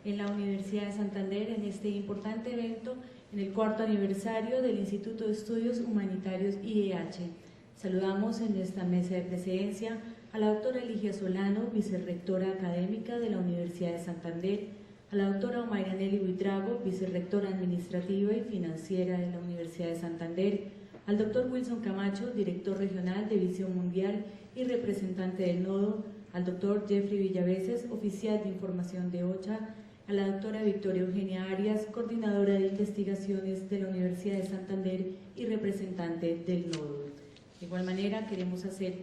en la Universidad de Santander en este importante evento en el 4º aniversario del Instituto de Estudios Humanitarios IEH. Saludamos en esta mesa de presidencia a la doctora Ligia Solano, vicerrectora académica de la Universidad de Santander, a la doctora Omaira Nelly Buitrago, vicerrectora administrativa y financiera de la Universidad de Santander, al doctor Wilson Camacho, director regional de Visión Mundial y representante del Nodo, al doctor Jeffrey Villaveses, oficial de información de OCHA, a la doctora Victoria Eugenia Arias, coordinadora de investigaciones de la Universidad de Santander y representante del Nodo. De igual manera, queremos hacer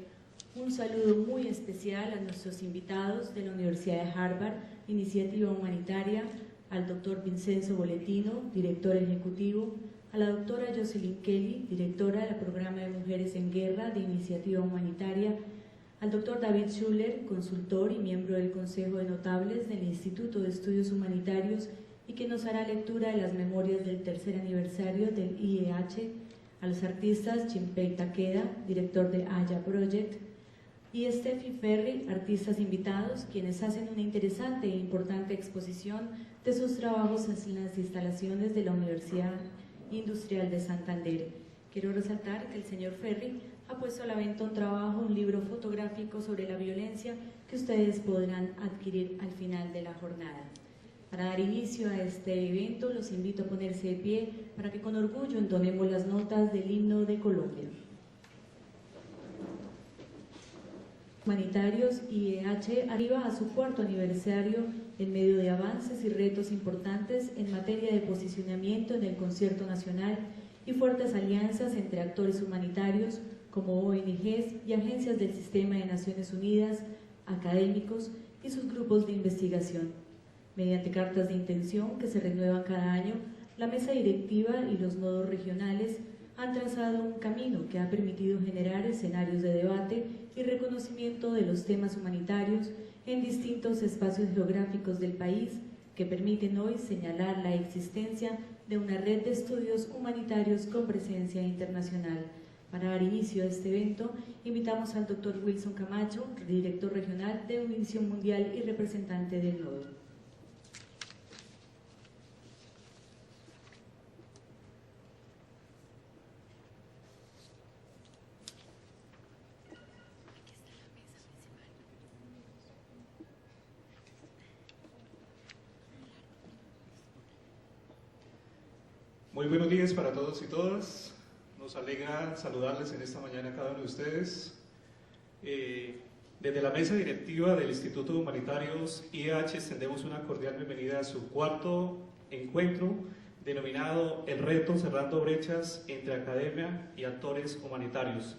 un saludo muy especial a nuestros invitados de la Universidad de Harvard, Iniciativa Humanitaria, al doctor Vincenzo Boletino, director ejecutivo, a la doctora Jocelyn Kelly, directora del Programa de Mujeres en Guerra de Iniciativa Humanitaria, al doctor David Schuller, consultor y miembro del Consejo de Notables del Instituto de Estudios Humanitarios y que nos hará lectura de las memorias del 3er aniversario del IEH, a los artistas Chimpey Takeda, director de Aya Project, y Steffi Ferri, artistas invitados, quienes hacen una interesante e importante exposición de sus trabajos en las instalaciones de la Universidad Industrial de Santander. Quiero resaltar que el señor Ferri ha puesto a la venta un trabajo, un libro fotográfico sobre la violencia que ustedes podrán adquirir al final de la jornada. Para dar inicio a este evento, los invito a ponerse de pie para que con orgullo entonemos las notas del himno de Colombia. Humanitarios IEH arriba a su 4º aniversario en medio de avances y retos importantes en materia de posicionamiento en el concierto nacional y fuertes alianzas entre actores humanitarios como ONGs y agencias del Sistema de Naciones Unidas, académicos y sus grupos de investigación. Mediante cartas de intención que se renuevan cada año, la mesa directiva y los nodos regionales han trazado un camino que ha permitido generar escenarios de debate y reconocimiento de los temas humanitarios en distintos espacios geográficos del país que permiten hoy señalar la existencia de una red de estudios humanitarios con presencia internacional. Para dar inicio a este evento, invitamos al doctor Wilson Camacho, director regional de Visión Mundial y representante del Nodo. Muy buenos días para todos y todas. Nos alegra saludarles en esta mañana a cada uno de ustedes. Desde la mesa directiva del Instituto de Humanitarios IEH extendemos una cordial bienvenida a su 4º encuentro denominado El Reto Cerrando Brechas entre Academia y Actores Humanitarios.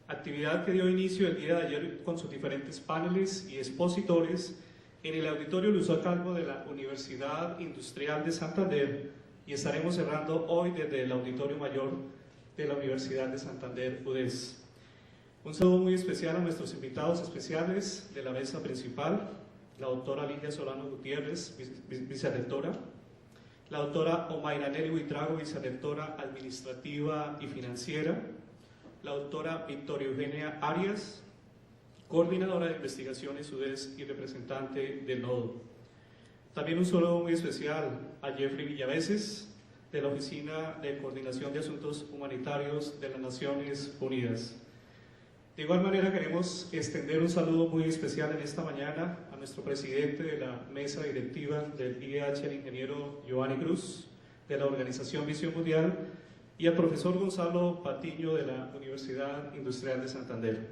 Actividad que dio inicio el día de ayer con sus diferentes paneles y expositores en el Auditorio Luis Calvo de la Universidad Industrial de Santander, y estaremos cerrando hoy desde el Auditorio Mayor de la Universidad de Santander, UDES. Un saludo muy especial a nuestros invitados especiales de la mesa principal, la doctora Ligia Solano Gutiérrez, vicerrectora, la doctora Omaira Nelly Buitrago, vicerrectora administrativa y financiera, la doctora Victoria Eugenia Arias, coordinadora de investigaciones UDES y representante del Nodo. También un saludo muy especial a Jeffrey Villaveses, de la Oficina de Coordinación de Asuntos Humanitarios de las Naciones Unidas. De igual manera queremos extender un saludo muy especial en esta mañana a nuestro presidente de la mesa directiva del IEH, el ingeniero Giovanni Cruz, de la Organización Visión Mundial, y al profesor Gonzalo Patiño de la Universidad Industrial de Santander.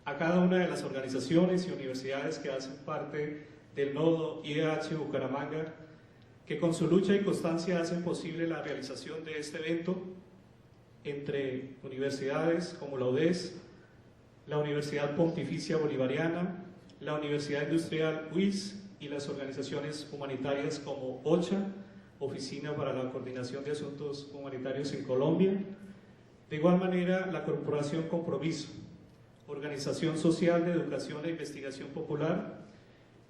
A cada una de las organizaciones y universidades que hacen parte del Nodo IEH Bucaramanga, que con su lucha y constancia hacen posible la realización de este evento entre universidades como la UDES, la Universidad Pontificia Bolivariana, la Universidad Industrial UIS y las organizaciones humanitarias como OCHA, Oficina para la Coordinación de Asuntos Humanitarios en Colombia. De igual manera, la Corporación Compromiso, Organización Social de Educación e Investigación Popular,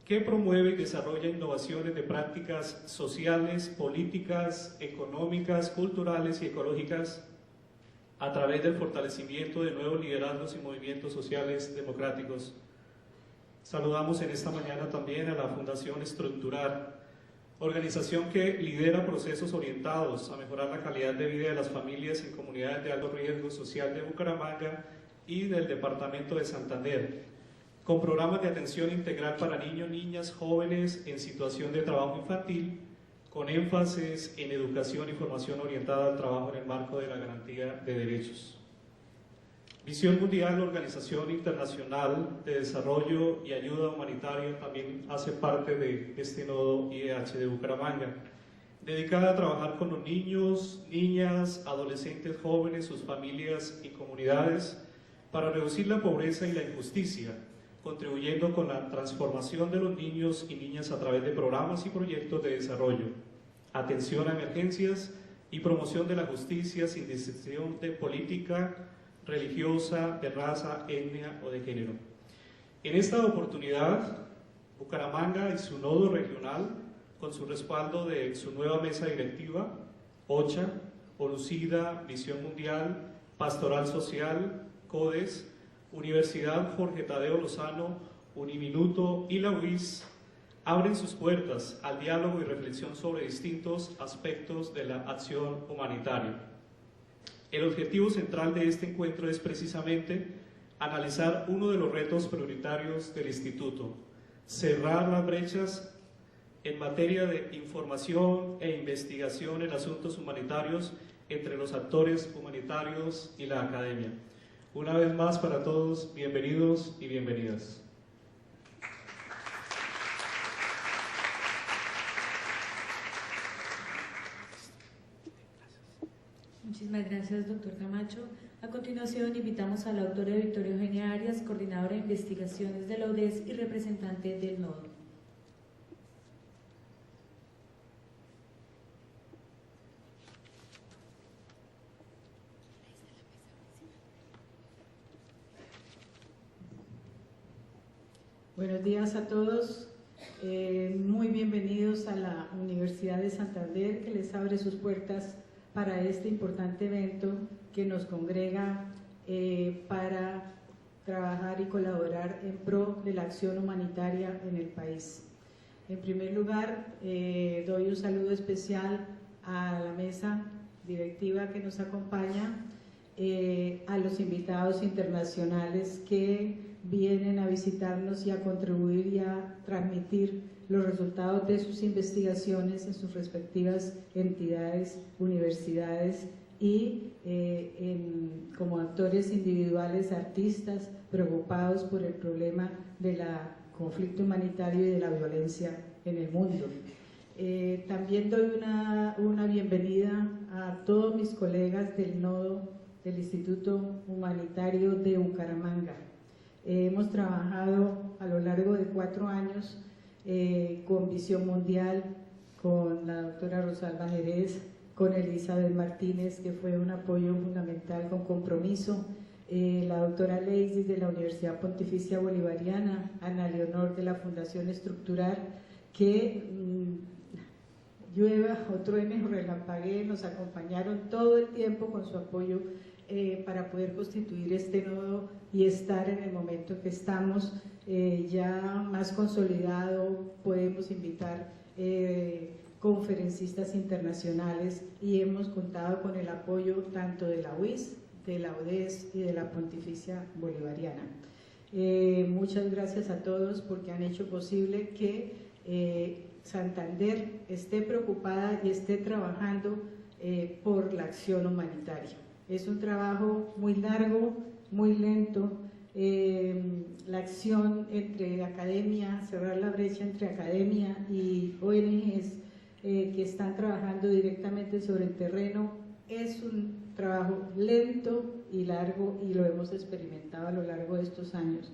que promueve y desarrolla innovaciones de prácticas sociales, políticas, económicas, culturales y ecológicas a través del fortalecimiento de nuevos liderazgos y movimientos sociales democráticos. Saludamos en esta mañana también a la Fundación Estructurar, organización que lidera procesos orientados a mejorar la calidad de vida de las familias en comunidades de alto riesgo social de Bucaramanga y del departamento de Santander, con programas de atención integral para niños, niñas, jóvenes en situación de trabajo infantil, con énfasis en educación y formación orientada al trabajo en el marco de la garantía de derechos. Visión Mundial, organización internacional de desarrollo y ayuda humanitaria, también hace parte de este nodo IDH de Bucaramanga, dedicada a trabajar con los niños, niñas, adolescentes, jóvenes, sus familias y comunidades para reducir la pobreza y la injusticia, contribuyendo con la transformación de los niños y niñas a través de programas y proyectos de desarrollo, atención a emergencias y promoción de la justicia sin distinción de política, religiosa, de raza, etnia o de género. En esta oportunidad, Bucaramanga y su nodo regional, con su respaldo de su nueva mesa directiva, OCHA, ONUCIDA, Visión Mundial, Pastoral Social, CODES, Universidad Jorge Tadeo Lozano, Uniminuto y la UIS, abren sus puertas al diálogo y reflexión sobre distintos aspectos de la acción humanitaria. El objetivo central de este encuentro es precisamente analizar uno de los retos prioritarios del Instituto: cerrar las brechas en materia de información e investigación en asuntos humanitarios entre los actores humanitarios y la academia. Una vez más, para todos, bienvenidos y bienvenidas. Muchísimas gracias, doctor Camacho. A continuación, invitamos a la doctora Victoria Eugenia Arias, coordinadora de investigaciones de la UDES y representante del nodo. Buenos días a todos, muy bienvenidos a la Universidad de Santander, que les abre sus puertas para este importante evento que nos congrega para trabajar y colaborar en pro de la acción humanitaria en el país. En primer lugar, doy un saludo especial a la mesa directiva que nos acompaña, a los invitados internacionales que vienen a visitarnos y a contribuir y a transmitir los resultados de sus investigaciones en sus respectivas entidades, universidades y como actores individuales, artistas preocupados por el problema del conflicto humanitario y de la violencia en el mundo. También doy una bienvenida a todos mis colegas del nodo del Instituto Humanitario de Bucaramanga. Hemos trabajado a lo largo de 4 años con Visión Mundial, con la doctora Rosalba Jerez, con Elizabeth Martínez, que fue un apoyo fundamental con compromiso, la doctora Leisy de la Universidad Pontificia Bolivariana, Ana Leonor de la Fundación Estructurar, que llueva o truene o relampaguee, nos acompañaron todo el tiempo con su apoyo para poder constituir este nodo y estar en el momento que estamos ya más consolidado. Podemos invitar conferencistas internacionales y hemos contado con el apoyo tanto de la UIS, de la UDES y de la Pontificia Bolivariana. Muchas gracias a todos porque han hecho posible que Santander esté preocupada y esté trabajando por la acción humanitaria. Es un trabajo muy largo, muy lento. La acción entre academia, cerrar la brecha entre academia y ONGs que están trabajando directamente sobre el terreno es un trabajo lento y largo, y lo hemos experimentado a lo largo de estos años.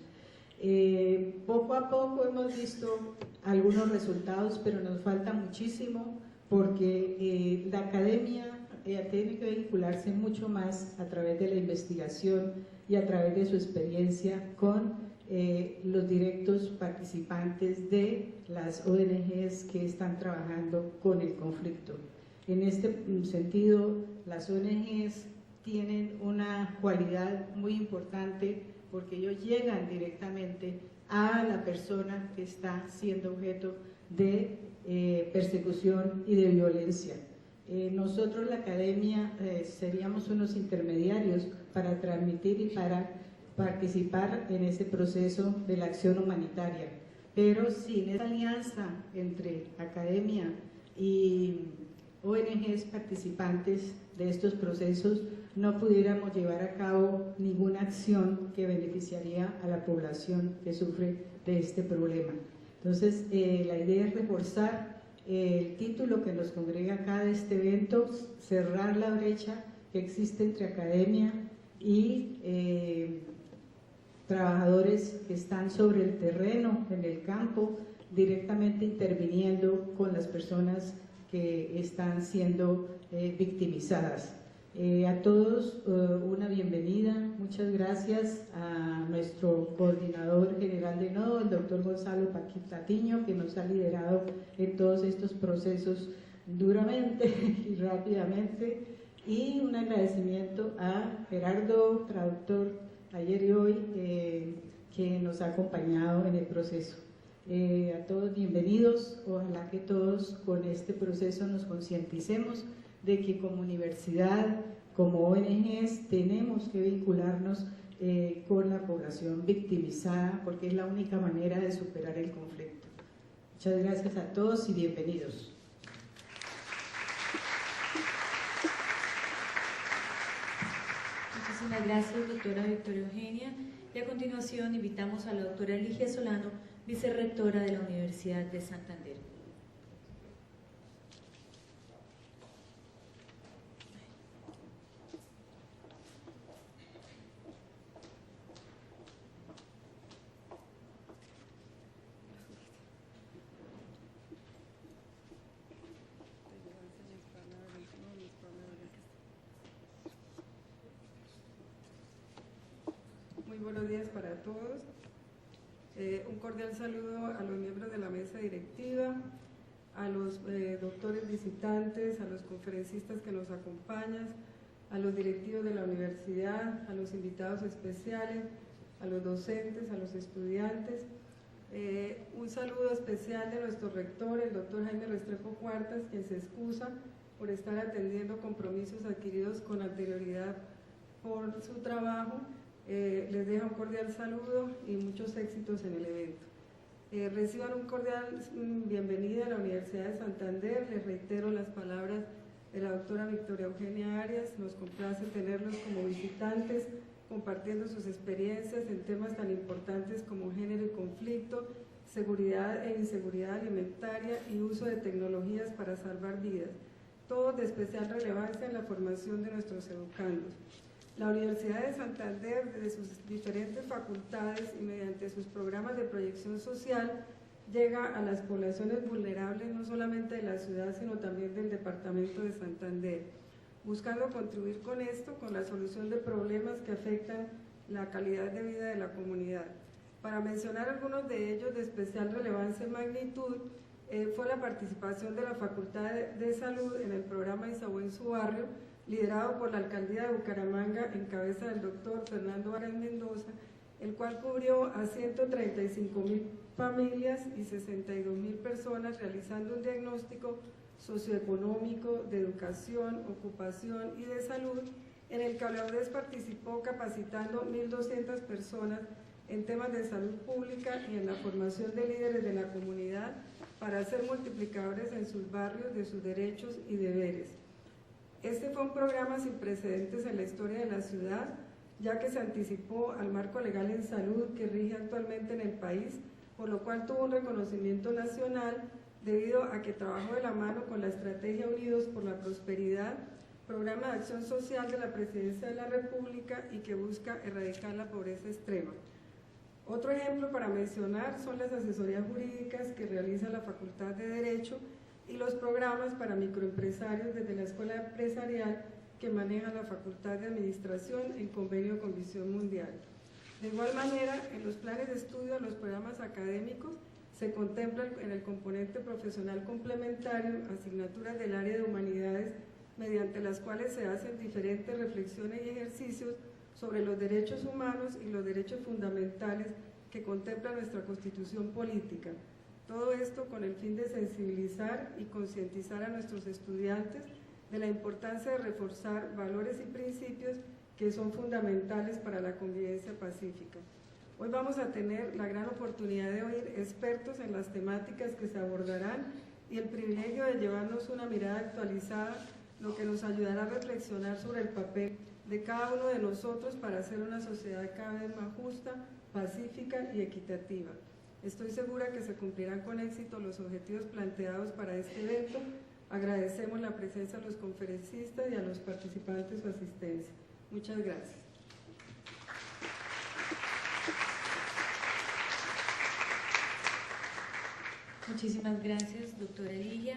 Poco a poco hemos visto algunos resultados, pero nos falta muchísimo porque la academia tiene que vincularse mucho más a través de la investigación y a través de su experiencia con los directos participantes de las ONGs que están trabajando con el conflicto. En este sentido, las ONGs tienen una cualidad muy importante porque ellos llegan directamente a la persona que está siendo objeto de persecución y de violencia. Nosotros, la academia, seríamos unos intermediarios para transmitir y para participar en ese proceso de la acción humanitaria, pero sin esa alianza entre academia y ONGs participantes de estos procesos, no pudiéramos llevar a cabo ninguna acción que beneficiaría a la población que sufre de este problema. Entonces, la idea es reforzar el título que nos congrega acá de este evento, cerrar la brecha que existe entre academia y trabajadores que están sobre el terreno, en el campo, directamente interviniendo con las personas que están siendo victimizadas. A todos una bienvenida, muchas gracias a nuestro coordinador general de Nodo, el doctor Gonzalo Patiño, que nos ha liderado en todos estos procesos duramente y rápidamente, y un agradecimiento a Gerardo, traductor ayer y hoy, que nos ha acompañado en el proceso. A todos bienvenidos, ojalá que todos con este proceso nos concienticemos de que como universidad, como ONGs, tenemos que vincularnos con la población victimizada, porque es la única manera de superar el conflicto. Muchas gracias a todos y bienvenidos. Muchísimas gracias, doctora Victoria Eugenia. Y a continuación invitamos a la doctora Ligia Solano, vicerrectora de la Universidad de Santander. Muy buenos días para todos. Un cordial saludo a los miembros de la mesa directiva, a los doctores visitantes, a los conferencistas que nos acompañan, a los directivos de la universidad, a los invitados especiales, a los docentes, a los estudiantes. Un saludo especial de nuestro rector, el doctor Jaime Restrepo Cuartas, quien se excusa por estar atendiendo compromisos adquiridos con anterioridad por su trabajo. Les dejo un cordial saludo y muchos éxitos en el evento. Reciban un cordial bienvenida a la Universidad de Santander. Les reitero las palabras de la doctora Victoria Eugenia Arias. Nos complace tenerlos como visitantes, compartiendo sus experiencias en temas tan importantes como género y conflicto, seguridad e inseguridad alimentaria y uso de tecnologías para salvar vidas, todos de especial relevancia en la formación de nuestros educandos. La Universidad de Santander, desde sus diferentes facultades y mediante sus programas de proyección social, llega a las poblaciones vulnerables no solamente de la ciudad, sino también del departamento de Santander, buscando contribuir con esto, con la solución de problemas que afectan la calidad de vida de la comunidad. Para mencionar algunos de ellos de especial relevancia y magnitud, fue la participación de la Facultad de Salud en el programa Isaú en su barrio, liderado por la Alcaldía de Bucaramanga en cabeza del doctor Fernando Varas Mendoza, el cual cubrió a 135.000 familias y 62.000 personas, realizando un diagnóstico socioeconómico, de educación, ocupación y de salud, en el que Alaudez participó capacitando 1.200 personas en temas de salud pública y en la formación de líderes de la comunidad para ser multiplicadores en sus barrios de sus derechos y deberes. Este fue un programa sin precedentes en la historia de la ciudad, ya que se anticipó al marco legal en salud que rige actualmente en el país, por lo cual tuvo un reconocimiento nacional debido a que trabajó de la mano con la Estrategia Unidos por la Prosperidad, programa de acción social de la Presidencia de la República y que busca erradicar la pobreza extrema. Otro ejemplo para mencionar son las asesorías jurídicas que realiza la Facultad de Derecho y los programas para microempresarios desde la Escuela Empresarial que maneja la Facultad de Administración en convenio con Visión Mundial. De igual manera, en los planes de estudio de los programas académicos se contempla en el componente profesional complementario asignaturas del área de humanidades mediante las cuales se hacen diferentes reflexiones y ejercicios sobre los derechos humanos y los derechos fundamentales que contempla nuestra Constitución política. Todo esto con el fin de sensibilizar y concientizar a nuestros estudiantes de la importancia de reforzar valores y principios que son fundamentales para la convivencia pacífica. Hoy vamos a tener la gran oportunidad de oír expertos en las temáticas que se abordarán y el privilegio de llevarnos una mirada actualizada, lo que nos ayudará a reflexionar sobre el papel de cada uno de nosotros para hacer una sociedad cada vez más justa, pacífica y equitativa. Estoy segura que se cumplirán con éxito los objetivos planteados para este evento. Agradecemos la presencia de los conferencistas y a los participantes su asistencia. Muchas gracias. Muchísimas gracias, doctora Ligia.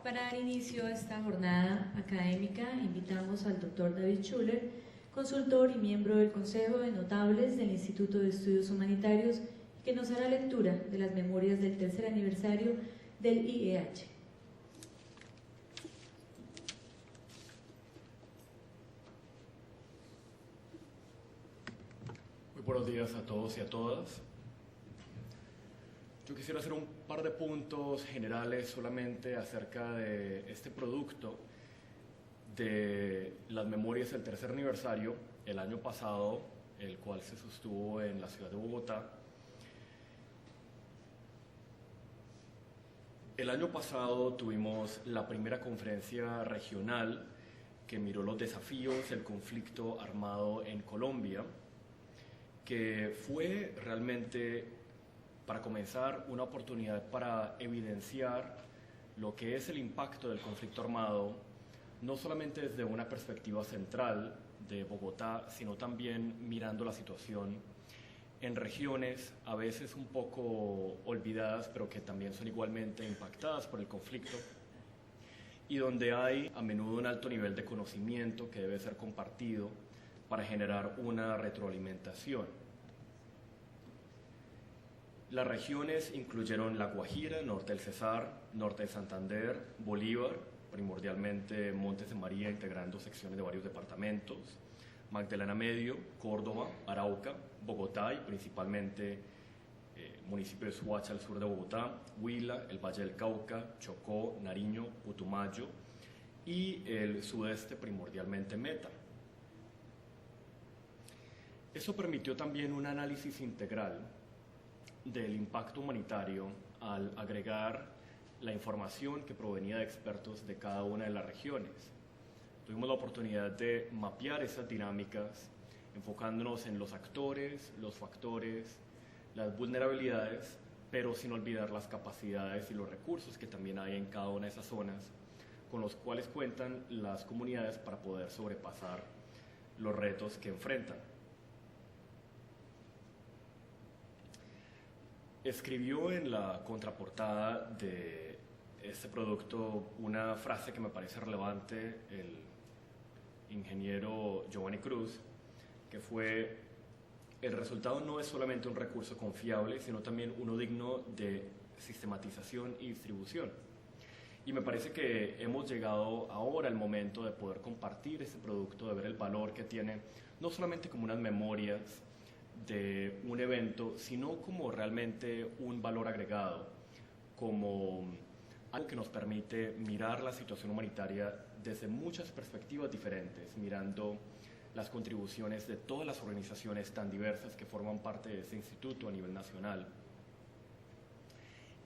Para dar inicio a esta jornada académica, invitamos al doctor David Schuller, consultor y miembro del Consejo de Notables del Instituto de Estudios Humanitarios, que nos hará lectura de las memorias del tercer aniversario del IEH. Muy buenos días a todos y a todas. Yo quisiera hacer un par de puntos generales solamente acerca de este producto de las memorias del tercer aniversario, el año pasado, el cual se sostuvo en la ciudad de Bogotá. El año pasado tuvimos la primera conferencia regional que miró los desafíos del conflicto armado en Colombia, que fue realmente, para comenzar, una oportunidad para evidenciar lo que es el impacto del conflicto armado, no solamente desde una perspectiva central de Bogotá, sino también mirando la situación en regiones a veces un poco olvidadas, pero que también son igualmente impactadas por el conflicto, y donde hay a menudo un alto nivel de conocimiento que debe ser compartido para generar una retroalimentación. Las regiones incluyeron La Guajira, norte del Cesar, norte de Santander, Bolívar, primordialmente Montes de María, integrando secciones de varios departamentos, Magdalena Medio, Córdoba, Arauca, Bogotá y principalmente municipio de Soacha al sur de Bogotá, Huila, el Valle del Cauca, Chocó, Nariño, Putumayo y el sudeste, primordialmente Meta. Eso permitió también un análisis integral del impacto humanitario al agregar la información que provenía de expertos de cada una de las regiones. Tuvimos la oportunidad de mapear esas dinámicas, enfocándonos en los actores, los factores, las vulnerabilidades, pero sin olvidar las capacidades y los recursos que también hay en cada una de esas zonas, con los cuales cuentan las comunidades para poder sobrepasar los retos que enfrentan. Escribió en la contraportada de este producto una frase que me parece relevante el ingeniero Giovanni Cruz, que fue: el resultado no es solamente un recurso confiable, sino también uno digno de sistematización y distribución. Y me parece que hemos llegado ahora al momento de poder compartir este producto, de ver el valor que tiene, no solamente como unas memorias de un evento, sino como realmente un valor agregado, como algo que nos permite mirar la situación humanitaria desde muchas perspectivas diferentes, mirando las contribuciones de todas las organizaciones tan diversas que forman parte de este instituto a nivel nacional,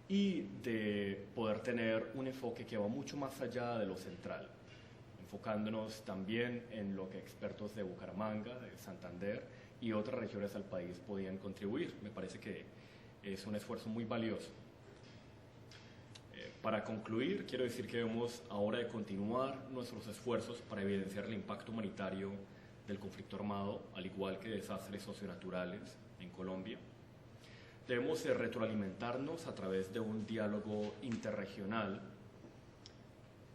y de poder tener un enfoque que va mucho más allá de lo central, enfocándonos también en lo que expertos de Bucaramanga, de Santander y otras regiones del país podían contribuir. Me parece que es un esfuerzo muy valioso. Para concluir, quiero decir que debemos ahora de continuar nuestros esfuerzos para evidenciar el impacto humanitario del conflicto armado, al igual que desastres socionaturales en Colombia. Debemos retroalimentarnos a través de un diálogo interregional,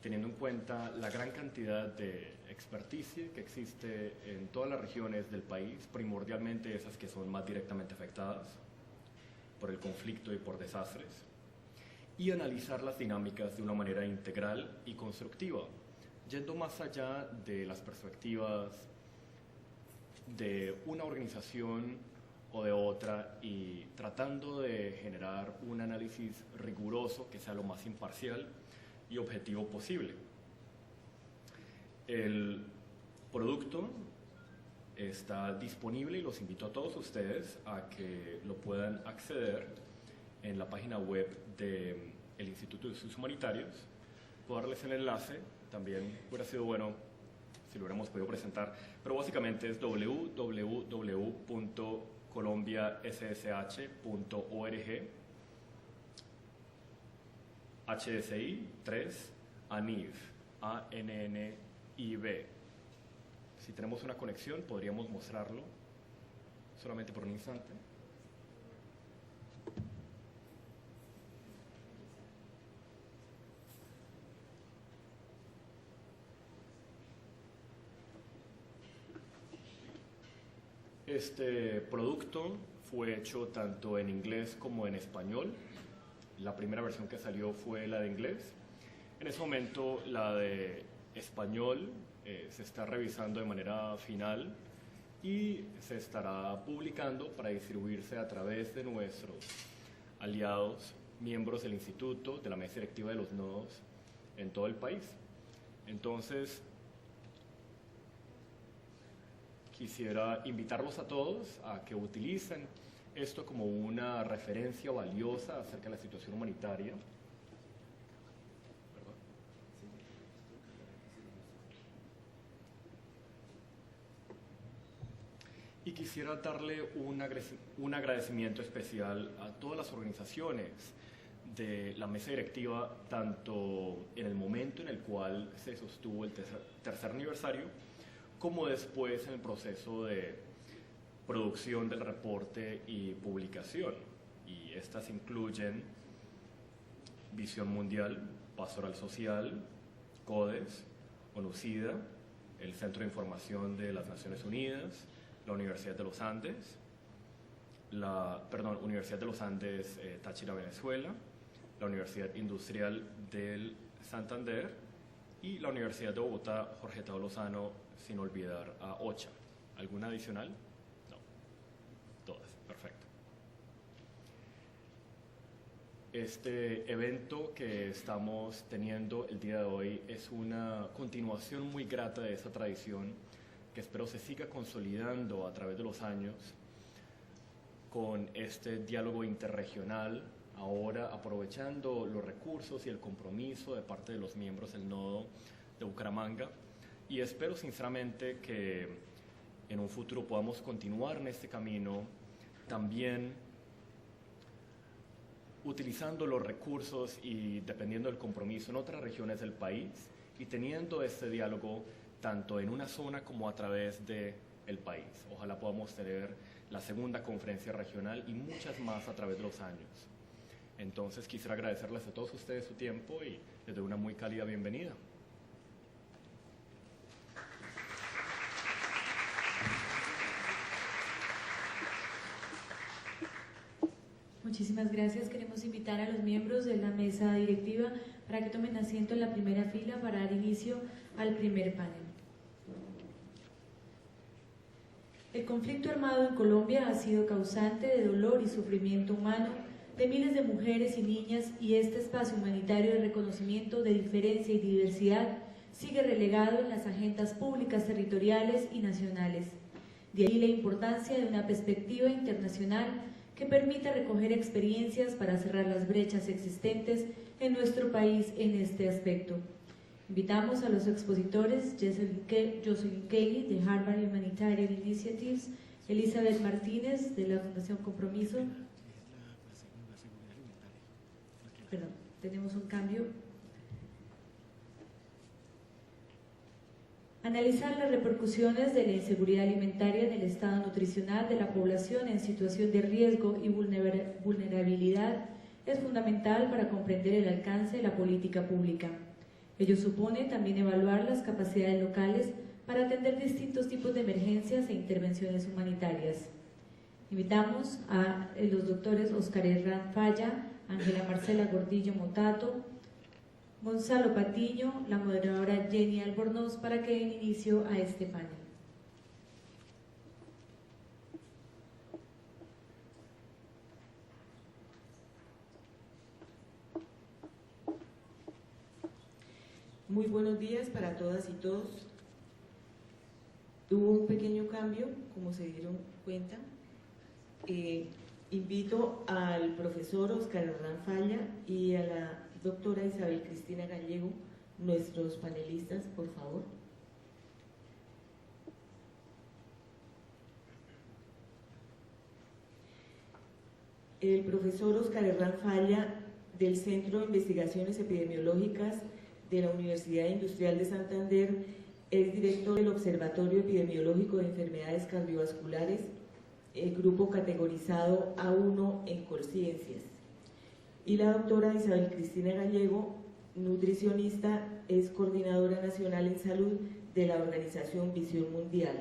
teniendo en cuenta la gran cantidad de experticia que existe en todas las regiones del país, primordialmente esas que son más directamente afectadas por el conflicto y por desastres, y analizar las dinámicas de una manera integral y constructiva, yendo más allá de las perspectivas de una organización o de otra y tratando de generar un análisis riguroso que sea lo más imparcial y objetivo posible. El producto está disponible y los invito a todos ustedes a que lo puedan acceder en la página web del Instituto de Estudios Humanitarios. Puedo darles el enlace, también hubiera sido bueno si lo hubiéramos podido presentar, pero básicamente es www.colombiassh.org HSI 3 ANIV ANNIB. Si tenemos una conexión podríamos mostrarlo solamente por un instante. Este producto fue hecho tanto en inglés como en español. La primera versión que salió fue la de inglés. En ese momento la de español se está revisando de manera final y se estará publicando para distribuirse a través de nuestros aliados, miembros del instituto, de la mesa directiva de los nodos en todo el país. Entonces, quisiera invitarlos a todos a que utilicen esto como una referencia valiosa acerca de la situación humanitaria. Y quisiera darle un agradecimiento especial a todas las organizaciones de la mesa directiva, tanto en el momento en el cual se sostuvo el tercer aniversario, como después en el proceso de producción del reporte y publicación. Y estas incluyen Visión Mundial, Pastoral Social, CODES, ONUCIDA, el Centro de Información de las Naciones Unidas, la Universidad de los Andes, Universidad de los Andes Táchira, Venezuela, la Universidad Industrial del Santander y la Universidad de Bogotá, Jorge Tadeo Lozano, sin olvidar a OCHA. ¿Alguna adicional? No. Todas. Perfecto. Este evento que estamos teniendo el día de hoy es una continuación muy grata de esa tradición que espero se siga consolidando a través de los años con este diálogo interregional, ahora aprovechando los recursos y el compromiso de parte de los miembros del nodo de Bucaramanga, y espero sinceramente que en un futuro podamos continuar en este camino, también utilizando los recursos y dependiendo del compromiso en otras regiones del país y teniendo este diálogo tanto en una zona como a través del país. Ojalá podamos tener la segunda conferencia regional y muchas más a través de los años. Entonces quisiera agradecerles a todos ustedes su tiempo y les doy una muy cálida bienvenida. Muchísimas gracias. Queremos invitar a los miembros de la mesa directiva para que tomen asiento en la primera fila para dar inicio al primer panel. El conflicto armado en Colombia ha sido causante de dolor y sufrimiento humano de miles de mujeres y niñas, y este espacio humanitario de reconocimiento de diferencia y diversidad sigue relegado en las agendas públicas territoriales y nacionales. De ahí la importancia de una perspectiva internacional que permita recoger experiencias para cerrar las brechas existentes en nuestro país en este aspecto. Invitamos a los expositores Jocelyn Kelly de Harvard Humanitarian Initiatives, Elizabeth Martínez de la Fundación Compromiso. Perdón, tenemos un cambio. Analizar las repercusiones de la inseguridad alimentaria en el estado nutricional de la población en situación de riesgo y vulnerabilidad es fundamental para comprender el alcance de la política pública. Ello supone también evaluar las capacidades locales para atender distintos tipos de emergencias e intervenciones humanitarias. Invitamos a los doctores Oscar Herrán Falla, Ángela Marcela Gordillo Motato, Gonzalo Patiño, la moderadora Jenny Albornoz, para que den inicio a este panel. Muy buenos días para todas y todos. Hubo un pequeño cambio, como se dieron cuenta. Invito al profesor Oscar Hernán Falla y a la doctora Isabel Cristina Gallego, nuestros panelistas, por favor. El profesor Oscar Hernán Falla, del Centro de Investigaciones Epidemiológicas de la Universidad Industrial de Santander, es director del Observatorio Epidemiológico de Enfermedades Cardiovasculares, el grupo categorizado A1 en Colciencias. Y la doctora Isabel Cristina Gallego, nutricionista, es coordinadora nacional en salud de la organización Visión Mundial.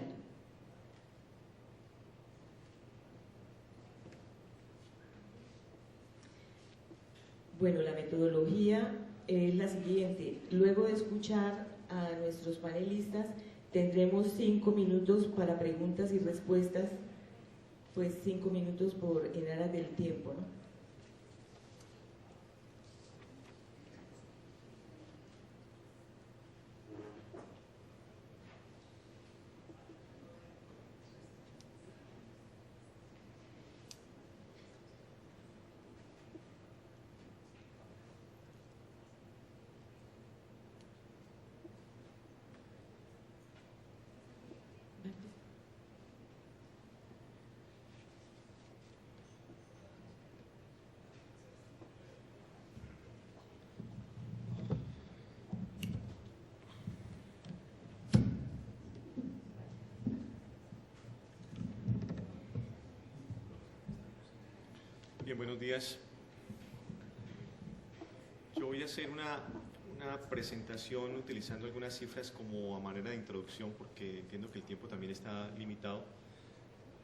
Bueno, la metodología es la siguiente. Luego de escuchar a nuestros panelistas, tendremos 5 minutos para preguntas y respuestas, pues 5 minutos en aras del tiempo, ¿no? Bien, buenos días. Yo voy a hacer una presentación utilizando algunas cifras como a manera de introducción, porque entiendo que el tiempo también está limitado,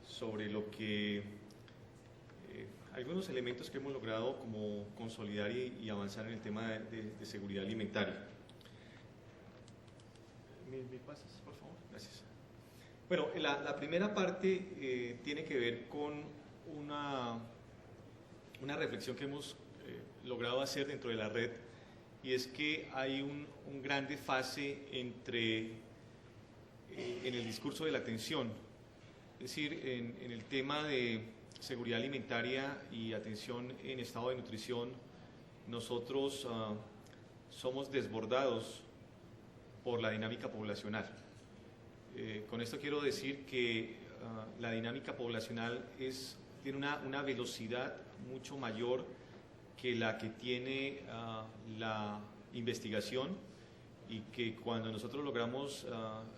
sobre lo que algunos elementos que hemos logrado como consolidar y avanzar en el tema de seguridad alimentaria. ¿Me pasas, por favor? Gracias. Bueno, la primera parte tiene que ver con una reflexión que hemos logrado hacer dentro de la red, y es que hay un gran desfase en el discurso de la atención, es decir, en el tema de seguridad alimentaria y atención en estado de nutrición. Nosotros somos desbordados por la dinámica poblacional. Con esto quiero decir que la dinámica poblacional tiene una velocidad mucho mayor que la que tiene la investigación, y que cuando nosotros logramos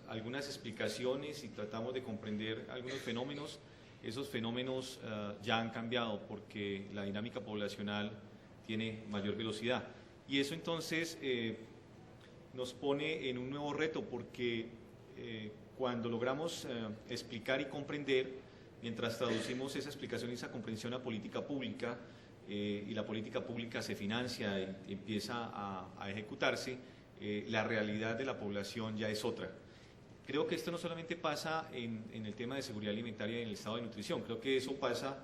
algunas explicaciones y tratamos de comprender algunos fenómenos, esos fenómenos ya han cambiado porque la dinámica poblacional tiene mayor velocidad. Y eso entonces nos pone en un nuevo reto, porque cuando logramos explicar y comprender, mientras traducimos esa explicación y esa comprensión a política pública, y la política pública se financia y empieza a ejecutarse, la realidad de la población ya es otra. Creo que esto no solamente pasa en el tema de seguridad alimentaria y en el estado de nutrición, creo que eso pasa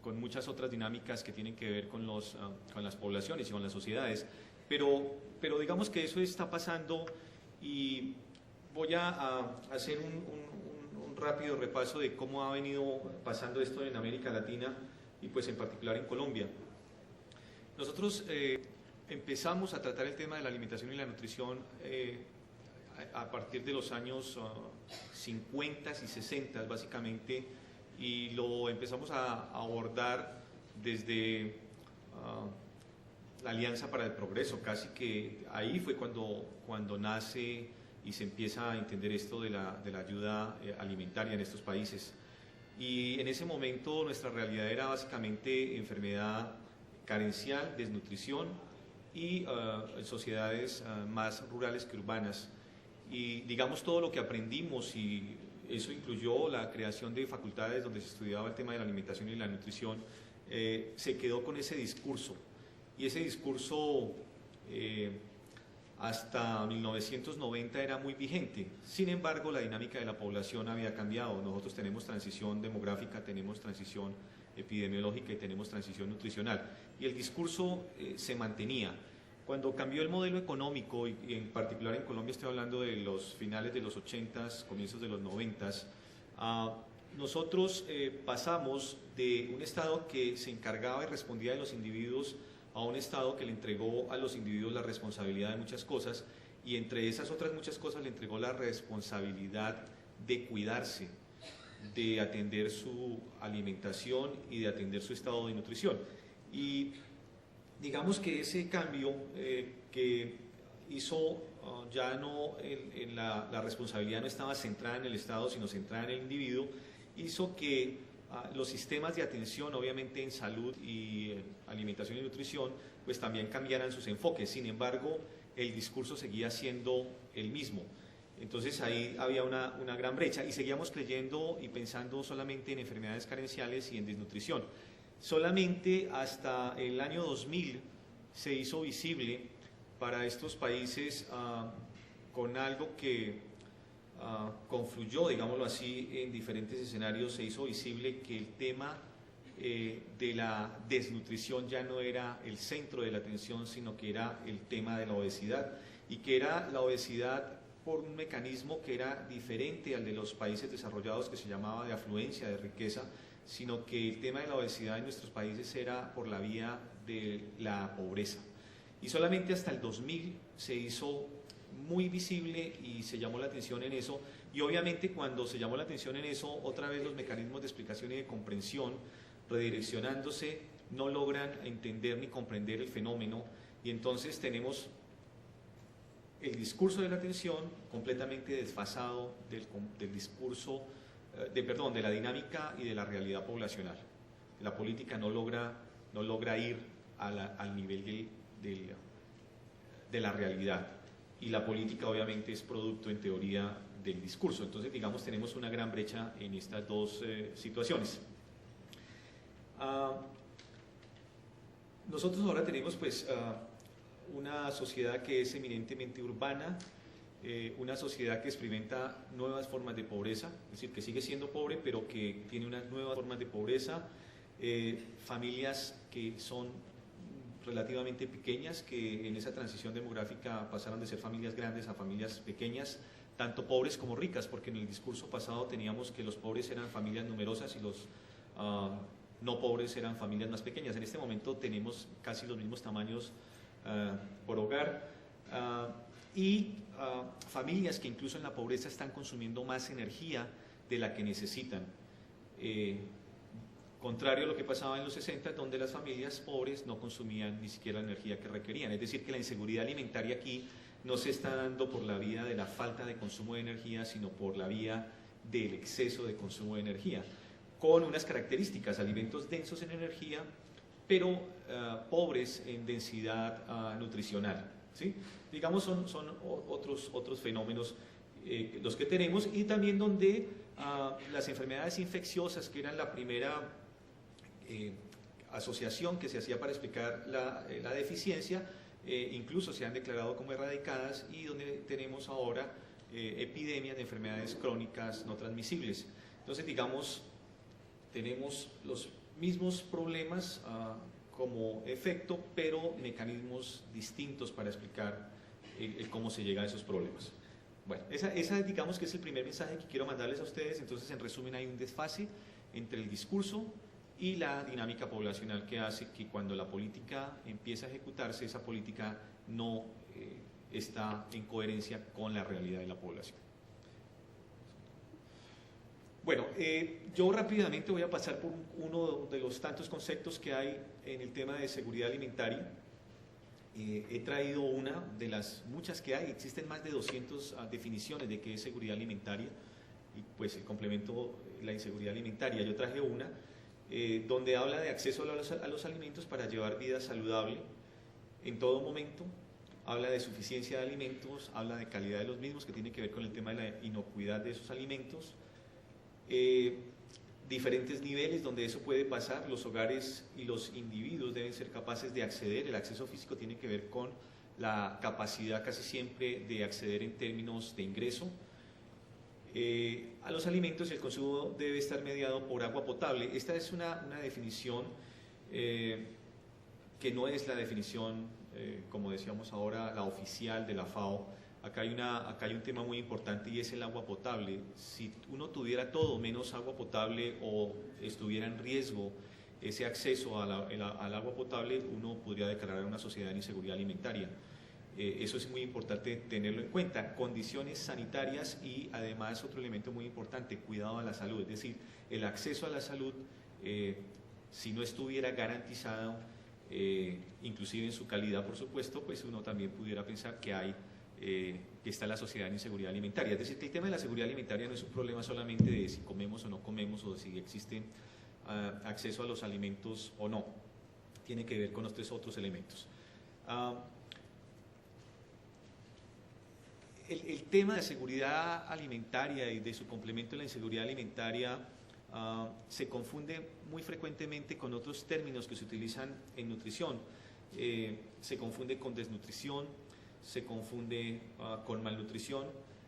con muchas otras dinámicas que tienen que ver con las poblaciones y con las sociedades, pero digamos que eso está pasando, y voy a hacer un rápido repaso de cómo ha venido pasando esto en América Latina y pues en particular en Colombia. Nosotros empezamos a tratar el tema de la alimentación y la nutrición a partir de los años 50 y 60 básicamente, y lo empezamos a abordar desde la Alianza para el Progreso. Casi que ahí fue cuando nace y se empieza a entender esto de la ayuda alimentaria en estos países. Y en ese momento nuestra realidad era básicamente enfermedad carencial, desnutrición y sociedades más rurales que urbanas. Y digamos, todo lo que aprendimos, y eso incluyó la creación de facultades donde se estudiaba el tema de la alimentación y la nutrición, se quedó con ese discurso. Y ese discurso hasta 1990 era muy vigente. Sin embargo, la dinámica de la población había cambiado. Nosotros tenemos transición demográfica, tenemos transición epidemiológica y tenemos transición nutricional. Y el discurso se mantenía. Cuando cambió el modelo económico, y en particular en Colombia estoy hablando de los finales de los 80s, comienzos de los 90s, nosotros pasamos de un Estado que se encargaba y respondía de los individuos a un Estado que le entregó a los individuos la responsabilidad de muchas cosas, y entre esas otras muchas cosas le entregó la responsabilidad de cuidarse, de atender su alimentación y de atender su estado de nutrición. Y digamos que ese cambio que hizo ya no la responsabilidad no estaba centrada en el Estado, sino centrada en el individuo, hizo que los sistemas de atención, obviamente en salud y alimentación y nutrición, pues también cambiaran sus enfoques. Sin embargo, el discurso seguía siendo el mismo. Entonces ahí había una gran brecha y seguíamos creyendo y pensando solamente en enfermedades carenciales y en desnutrición. Solamente hasta el año 2000 se hizo visible para estos países con algo que confluyó, digámoslo así, en diferentes escenarios. Se hizo visible que el tema de la desnutrición ya no era el centro de la atención, sino que era el tema de la obesidad, y que era la obesidad por un mecanismo que era diferente al de los países desarrollados, que se llamaba de afluencia, de riqueza, sino que el tema de la obesidad en nuestros países era por la vía de la pobreza. Y solamente hasta el 2000 se hizo muy visible y se llamó la atención en eso, y obviamente cuando se llamó la atención en eso, otra vez los mecanismos de explicación y de comprensión, redireccionándose, no logran entender ni comprender el fenómeno, y entonces tenemos el discurso de la atención completamente desfasado del discurso, de la dinámica y de la realidad poblacional. La política no logra ir al nivel de la realidad, y la política obviamente es producto en teoría del discurso. Entonces, digamos, tenemos una gran brecha en estas dos situaciones. Nosotros ahora tenemos pues una sociedad que es eminentemente urbana, una sociedad que experimenta nuevas formas de pobreza, es decir, que sigue siendo pobre, pero que tiene unas nuevas formas de pobreza, familias que son relativamente pequeñas, que en esa transición demográfica pasaron de ser familias grandes a familias pequeñas, tanto pobres como ricas, porque en el discurso pasado teníamos que los pobres eran familias numerosas y los no pobres eran familias más pequeñas. En este momento tenemos casi los mismos tamaños por hogar, y familias que incluso en la pobreza están consumiendo más energía de la que necesitan, contrario a lo que pasaba en los 60, donde las familias pobres no consumían ni siquiera la energía que requerían. Es decir, que la inseguridad alimentaria aquí no se está dando por la vía de la falta de consumo de energía, sino por la vía del exceso de consumo de energía, con unas características: alimentos densos en energía, pero pobres en densidad nutricional, ¿sí? Digamos, son otros fenómenos los que tenemos, y también donde las enfermedades infecciosas, que eran la primera asociación que se hacía para explicar la deficiencia, incluso se han declarado como erradicadas, y donde tenemos ahora epidemias de enfermedades crónicas no transmisibles. Entonces, digamos, tenemos los mismos problemas como efecto, pero mecanismos distintos para explicar el cómo se llega a esos problemas. Bueno, esa digamos que es el primer mensaje que quiero mandarles a ustedes. Entonces, en resumen, hay un desfase entre el discurso y la dinámica poblacional, que hace que cuando la política empieza a ejecutarse, esa política no está en coherencia con la realidad de la población. Bueno, yo rápidamente voy a pasar por uno de los tantos conceptos que hay en el tema de seguridad alimentaria. He traído una de las muchas que hay. Existen más de 200 definiciones de qué es seguridad alimentaria, y pues el complemento, la inseguridad alimentaria. Yo traje una donde habla de acceso a los alimentos para llevar vida saludable en todo momento. Habla de suficiencia de alimentos, habla de calidad de los mismos, que tiene que ver con el tema de la inocuidad de esos alimentos. Diferentes niveles donde eso puede pasar. Los hogares y los individuos deben ser capaces de acceder. El acceso físico tiene que ver con la capacidad casi siempre de acceder en términos de ingreso a los alimentos, y el consumo debe estar mediado por agua potable. Esta es una definición que no es la definición como decíamos ahora, la oficial de la FAO. Acá hay un tema muy importante y es el agua potable. Si uno tuviera todo menos agua potable o estuviera en riesgo ese acceso al agua potable, uno podría declarar una sociedad en inseguridad alimentaria. Eso es muy importante tenerlo en cuenta. Condiciones sanitarias y además otro elemento muy importante, cuidado a la salud. Es decir, el acceso a la salud, si no estuviera garantizado, inclusive en su calidad, por supuesto, pues uno también pudiera pensar que está la sociedad en inseguridad alimentaria. Es decir, que el tema de la seguridad alimentaria no es un problema solamente de si comemos o no comemos o de si existe acceso a los alimentos o no. Tiene que ver con los tres otros elementos. El tema de la seguridad alimentaria y de su complemento en la inseguridad alimentaria se confunde muy frecuentemente con otros términos que se utilizan en nutrición. Se confunde con desnutrición, se confunde con malnutrición,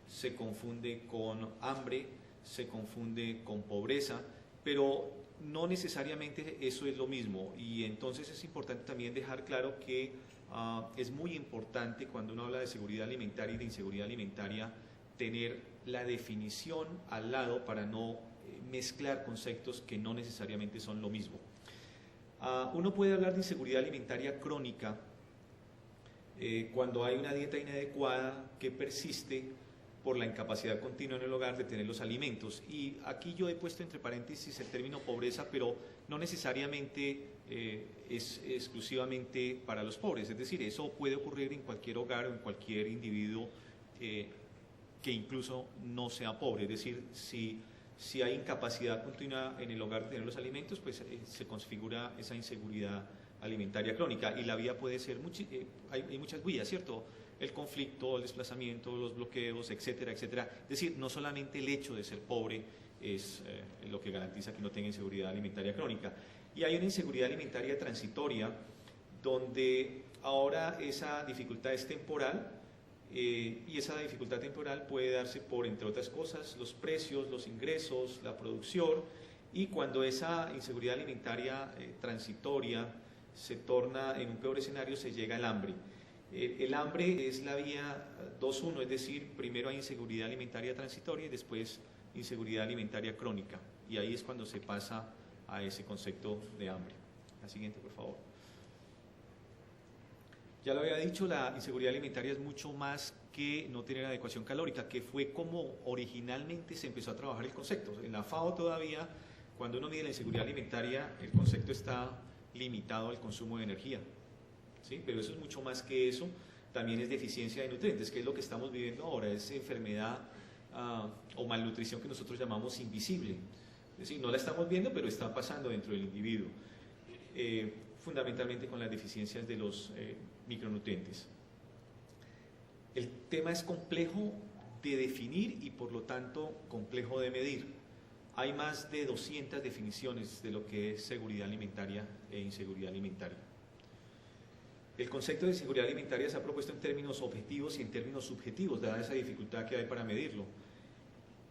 se confunde con hambre, se confunde con pobreza, pero no necesariamente eso es lo mismo. Y entonces es importante también dejar claro que es muy importante cuando uno habla de seguridad alimentaria y de inseguridad alimentaria tener la definición al lado para no mezclar conceptos que no necesariamente son lo mismo. Uno puede hablar de inseguridad alimentaria crónica cuando hay una dieta inadecuada que persiste por la incapacidad continua en el hogar de tener los alimentos. Y aquí yo he puesto entre paréntesis el término pobreza, pero no necesariamente es exclusivamente para los pobres. Es decir, eso puede ocurrir en cualquier hogar o en cualquier individuo que incluso no sea pobre. Es decir, si hay incapacidad continua en el hogar de tener los alimentos, pues se configura esa inseguridad alimentaria crónica, y la vía puede ser, hay muchas vías, ¿cierto? El conflicto, el desplazamiento, los bloqueos, etcétera, etcétera. Es decir, no solamente el hecho de ser pobre es lo que garantiza que no tenga inseguridad alimentaria crónica. Y hay una inseguridad alimentaria transitoria, donde ahora esa dificultad es temporal, y esa dificultad temporal puede darse por, entre otras cosas, los precios, los ingresos, la producción, y cuando esa inseguridad alimentaria transitoria se torna en un peor escenario, se llega al hambre. El hambre es la vía 2-1, es decir, primero hay inseguridad alimentaria transitoria y después inseguridad alimentaria crónica, y ahí es cuando se pasa a ese concepto de hambre. La siguiente, por favor. Ya lo había dicho, la inseguridad alimentaria es mucho más que no tener adecuación calórica, que fue como originalmente se empezó a trabajar el concepto. En la FAO todavía, cuando uno mide la inseguridad alimentaria, el concepto está limitado al consumo de energía, ¿sí? Pero eso es mucho más que eso. También es deficiencia de nutrientes, que es lo que estamos viviendo ahora, es enfermedad o malnutrición que nosotros llamamos invisible. Es decir, no la estamos viendo, pero está pasando dentro del individuo, fundamentalmente con las deficiencias de los micronutrientes. El tema es complejo de definir y por lo tanto complejo de medir. Hay más de 200 definiciones de lo que es seguridad alimentaria e inseguridad alimentaria. El concepto de seguridad alimentaria se ha propuesto en términos objetivos y en términos subjetivos, dada esa dificultad que hay para medirlo.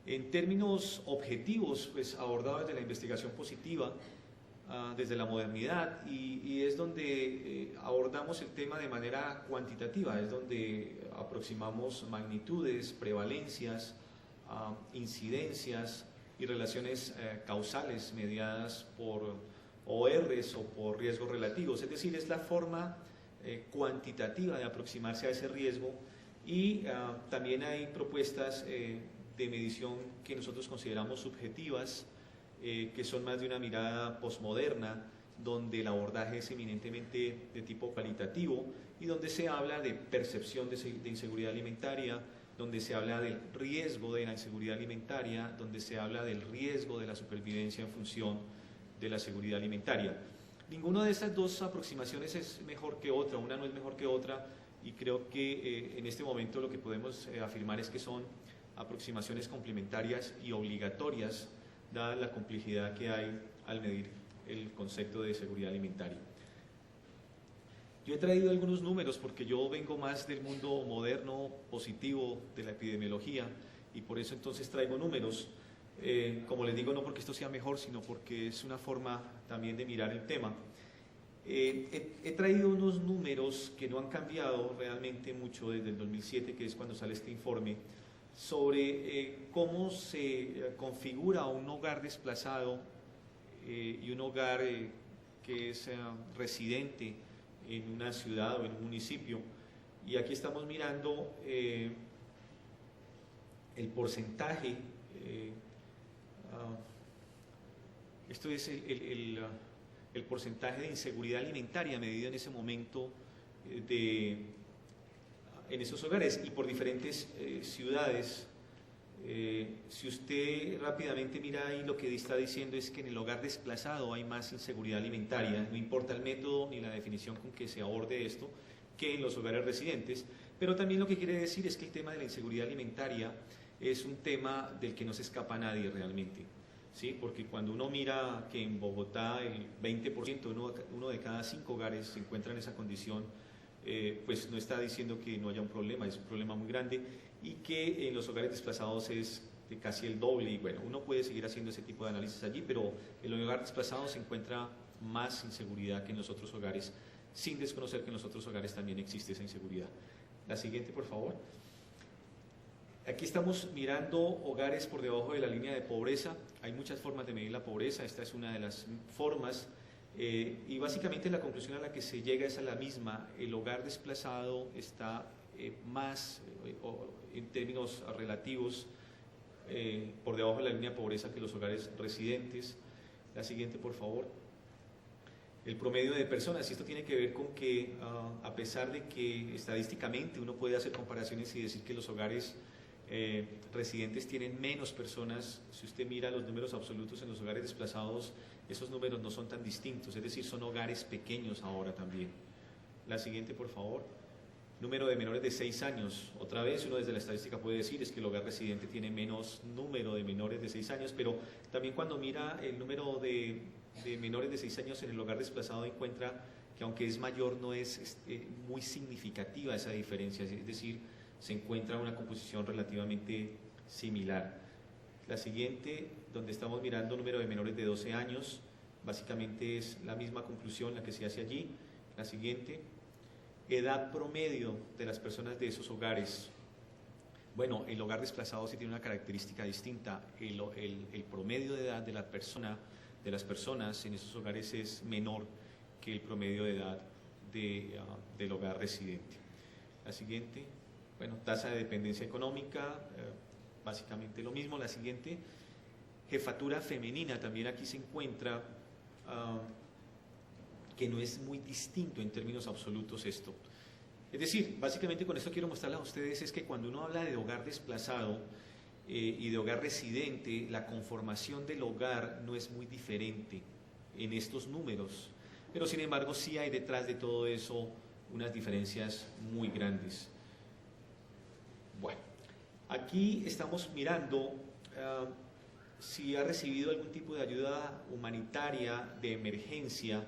En términos objetivos, pues abordado desde la investigación positiva, desde la modernidad, y es donde abordamos el tema de manera cuantitativa, es donde aproximamos magnitudes, prevalencias, incidencias y relaciones causales mediadas por ORs o por riesgos relativos. Es decir, es la forma cuantitativa de aproximarse a ese riesgo, y también hay propuestas de medición que nosotros consideramos subjetivas, que son más de una mirada posmoderna, donde el abordaje es eminentemente de tipo cualitativo y donde se habla de percepción de inseguridad alimentaria, donde se habla del riesgo de la inseguridad alimentaria, donde se habla del riesgo de la supervivencia en función de la seguridad alimentaria. Ninguna de estas dos aproximaciones es mejor que otra, una no es mejor que otra, y creo que en este momento lo que podemos afirmar es que son aproximaciones complementarias y obligatorias, dada la complejidad que hay al medir el concepto de seguridad alimentaria. Yo he traído algunos números porque yo vengo más del mundo moderno, positivo, de la epidemiología, y por eso entonces traigo números. Como les digo, no porque esto sea mejor, sino porque es una forma también de mirar el tema. He traído unos números que no han cambiado realmente mucho desde el 2007, que es cuando sale este informe, sobre cómo se configura un hogar desplazado y un hogar que es residente en una ciudad o en un municipio. Y aquí estamos mirando el porcentaje, esto es el porcentaje de inseguridad alimentaria medido en ese momento en esos hogares y por diferentes ciudades. Si usted rápidamente mira ahí, lo que está diciendo es que en el hogar desplazado hay más inseguridad alimentaria, no importa el método ni la definición con que se aborde esto, que en los hogares residentes, pero también lo que quiere decir es que el tema de la inseguridad alimentaria es un tema del que no se escapa a nadie realmente, ¿sí? Porque cuando uno mira que en Bogotá el 20%, uno de cada 5 hogares se encuentra en esa condición, pues no está diciendo que no haya un problema, es un problema muy grande, y que en los hogares desplazados es de casi el doble, y bueno, uno puede seguir haciendo ese tipo de análisis allí, pero en el hogar desplazado se encuentra más inseguridad que en los otros hogares, sin desconocer que en los otros hogares también existe esa inseguridad. La siguiente, por favor. Aquí estamos mirando hogares por debajo de la línea de pobreza. Hay muchas formas de medir la pobreza, esta es una de las formas, y básicamente la conclusión a la que se llega es a la misma. El hogar desplazado está más, en términos relativos, por debajo de la línea de pobreza que los hogares residentes. La siguiente, por favor. El promedio de personas, y esto tiene que ver con que a pesar de que estadísticamente uno puede hacer comparaciones y decir que los hogares residentes tienen menos personas, si usted mira los números absolutos en los hogares desplazados, esos números no son tan distintos, es decir, son hogares pequeños ahora también. La siguiente, por favor. Número de menores de 6 años. Otra vez, uno desde la estadística puede decir es que el hogar residente tiene menos número de menores de 6 años, pero también cuando mira el número de menores de 6 años en el hogar desplazado encuentra que aunque es mayor no es muy significativa esa diferencia, es decir, se encuentra una composición relativamente similar. La siguiente, donde estamos mirando número de menores de 12 años, básicamente es la misma conclusión la que se hace allí. La siguiente, edad promedio de las personas de esos hogares. Bueno, el hogar desplazado sí tiene una característica distinta. El promedio de edad de las personas en esos hogares es menor que el promedio de edad del hogar residente. La siguiente, bueno, tasa de dependencia económica, básicamente lo mismo. La siguiente, jefatura femenina, también aquí se encuentra que no es muy distinto en términos absolutos esto. Es decir, básicamente con esto quiero mostrarles a ustedes es que cuando uno habla de hogar desplazado y de hogar residente, la conformación del hogar no es muy diferente en estos números, pero sin embargo sí hay detrás de todo eso unas diferencias muy grandes. Bueno, aquí estamos mirando si ha recibido algún tipo de ayuda humanitaria de emergencia,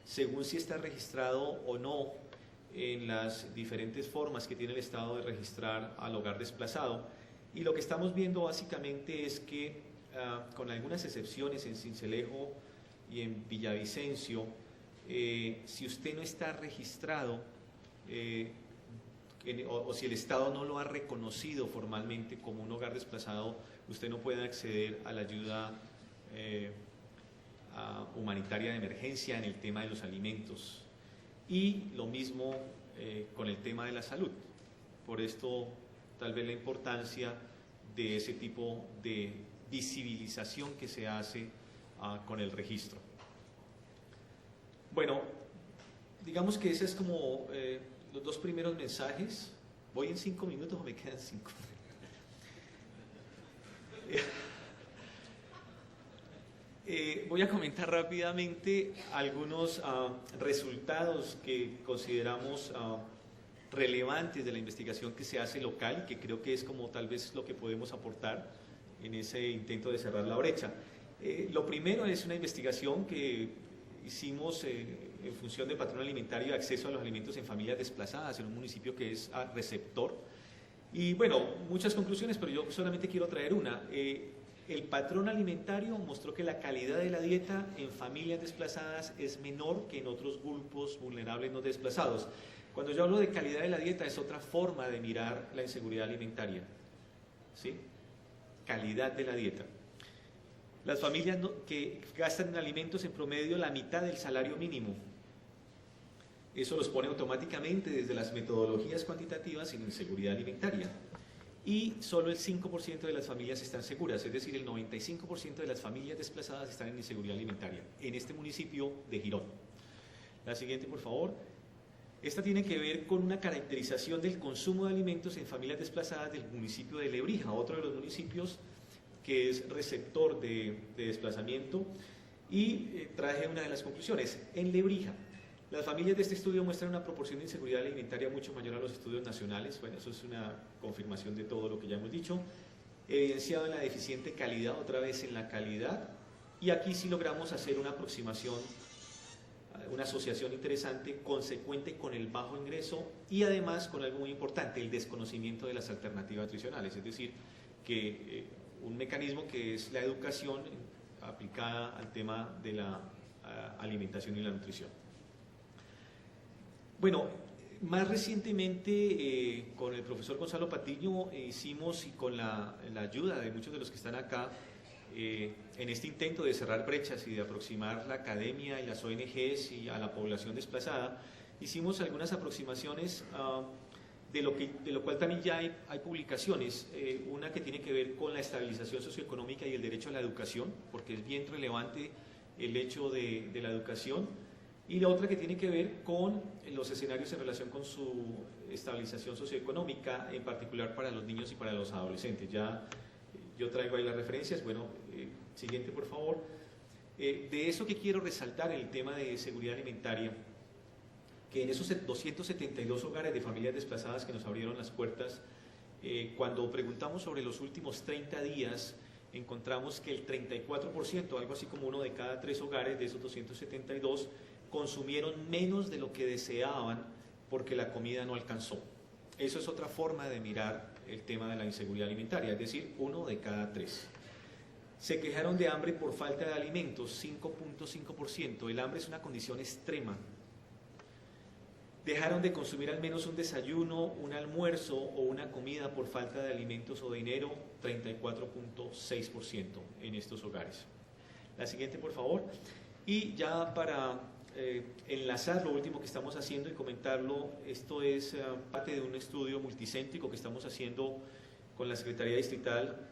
según si está registrado o no en las diferentes formas que tiene el Estado de registrar al hogar desplazado. Y lo que estamos viendo básicamente es que, con algunas excepciones en Sincelejo y en Villavicencio, si usted no está registrado, o si el Estado no lo ha reconocido formalmente como un hogar desplazado, usted no puede acceder a la ayuda humanitaria de emergencia en el tema de los alimentos. Y lo mismo con el tema de la salud. Por esto, tal vez la importancia de ese tipo de visibilización que se hace con el registro. Bueno, digamos que ese es como los dos primeros mensajes. ¿Voy en 5 minutos o me quedan 5? Voy a comentar rápidamente algunos resultados que consideramos relevantes de la investigación que se hace local, que creo que es como tal vez lo que podemos aportar en ese intento de cerrar la brecha. Lo primero es una investigación que hicimos en función del patrón alimentario de acceso a los alimentos en familias desplazadas en un municipio que es receptor. Y bueno, muchas conclusiones, pero yo solamente quiero traer una. el patrón alimentario mostró que la calidad de la dieta en familias desplazadas es menor que en otros grupos vulnerables no desplazados. Cuando yo hablo de calidad de la dieta es otra forma de mirar la inseguridad alimentaria, ¿sí? Calidad de la dieta. Las familias que gastan en alimentos en promedio la mitad del salario mínimo. Eso los pone automáticamente desde las metodologías cuantitativas en inseguridad alimentaria. Y solo el 5% de las familias están seguras, es decir, el 95% de las familias desplazadas están en inseguridad alimentaria, en este municipio de Girón. La siguiente, por favor. Esta tiene que ver con una caracterización del consumo de alimentos en familias desplazadas del municipio de Lebrija, otro de los municipios que es receptor de desplazamiento, y traje una de las conclusiones. En Lebrija, las familias de este estudio muestran una proporción de inseguridad alimentaria mucho mayor a los estudios nacionales. Bueno, eso es una confirmación de todo lo que ya hemos dicho. Evidenciado en la deficiente calidad, otra vez en la calidad, y aquí sí logramos hacer una aproximación, una asociación interesante, consecuente con el bajo ingreso y además con algo muy importante, el desconocimiento de las alternativas nutricionales, es decir, que un mecanismo que es la educación aplicada al tema de la alimentación y la nutrición. Bueno, más recientemente con el profesor Gonzalo Patiño hicimos, y con la ayuda de muchos de los que están acá, en este intento de cerrar brechas y de aproximar la academia y las ONGs y a la población desplazada, hicimos algunas aproximaciones de lo cual también ya hay publicaciones, una que tiene que ver con la estabilización socioeconómica y el derecho a la educación, porque es bien relevante el hecho de la educación, y la otra que tiene que ver con los escenarios en relación con su estabilización socioeconómica, en particular para los niños y para los adolescentes. Ya yo traigo ahí las referencias. Bueno, siguiente por favor. De eso que quiero resaltar en el tema de seguridad alimentaria, que en esos 272 hogares de familias desplazadas que nos abrieron las puertas, cuando preguntamos sobre los últimos 30 días, encontramos que el 34%, algo así como 1 de cada 3 hogares de esos 272, consumieron menos de lo que deseaban porque la comida no alcanzó. Eso es otra forma de mirar el tema de la inseguridad alimentaria, es decir, 1 de cada 3. Se quejaron de hambre por falta de alimentos, 5.5%. El hambre es una condición extrema. Dejaron de consumir al menos un desayuno, un almuerzo o una comida por falta de alimentos o dinero, 34.6% en estos hogares. La siguiente, por favor. Y ya para enlazar lo último que estamos haciendo y comentarlo, esto es parte de un estudio multicéntrico que estamos haciendo con la Secretaría Distrital,